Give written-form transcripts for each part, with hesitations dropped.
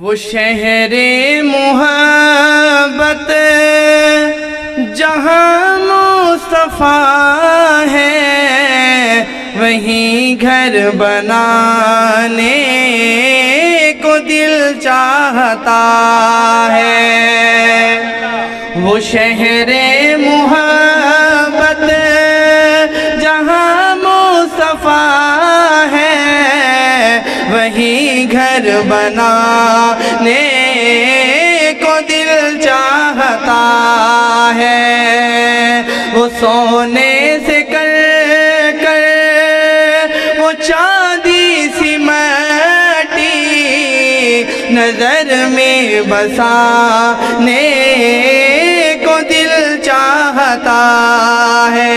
وہ شہر محبت جہاں مصطفیٰ ہے، وہیں گھر بنانے کو دل چاہتا ہے۔ وہ شہر محبت جہاں مصطفیٰ ہے، وہیں گھر بنانے کو دل چاہتا ہے۔ وہ سونے سے کر وہ چاندی سی مٹی نظر میں بسانے کو دل چاہتا ہے۔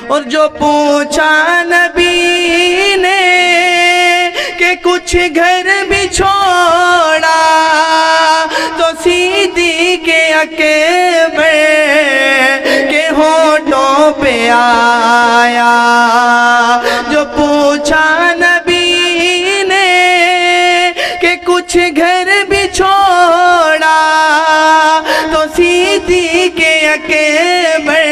اور جو پوچھا نبی نے کہ کچھ گھر بھی چھوڑا، تو صدیق اکبر کے ہونٹوں پہ آیا۔ جو پوچھا نبی نے کہ کچھ گھر بھی چھوڑا، تو صدیق اکبر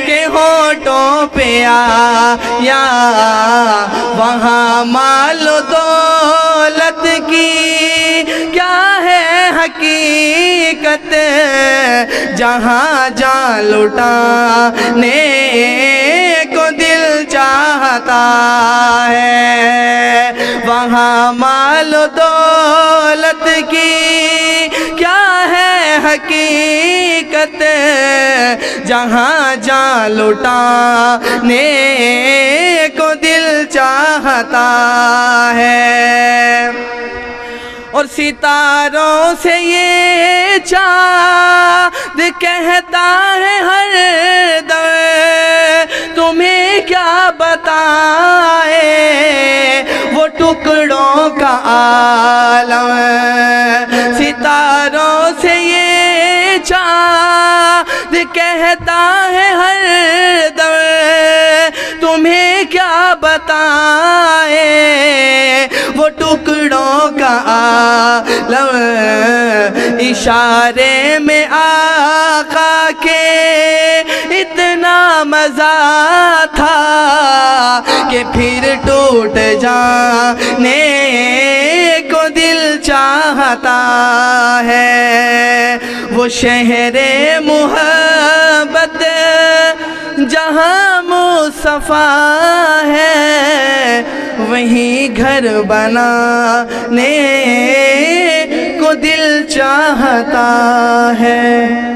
کے ہونٹوں پہ آیا۔ وہاں مال و دولت کی کیا ہے حقیقت، جہاں جان لٹانے کو دل چاہتا ہے۔ وہاں مال و دولت کی کیا ہے حقیقت، جہاں جان لٹانے کو دل چاہتا ہے۔ اور ستاروں سے یہ چاند کہتا ہے ہر دم، تمہیں کیا بتائے وہ ٹکڑوں کا عالم۔ ستاروں سے یہ چاند کہتا ہے ہر دم، تمہیں کیا بتائے وہ ٹکڑوں کا عالم۔ اشارے میں آقا کے اتنا مزہ تھا کہ پھر ٹوٹ جانے کو دل چاہتا ہے۔ وہ شہر محبت جہاں مصطفیٰ ہے، وہیں گھر بنانے کو دل چاہتا ہے۔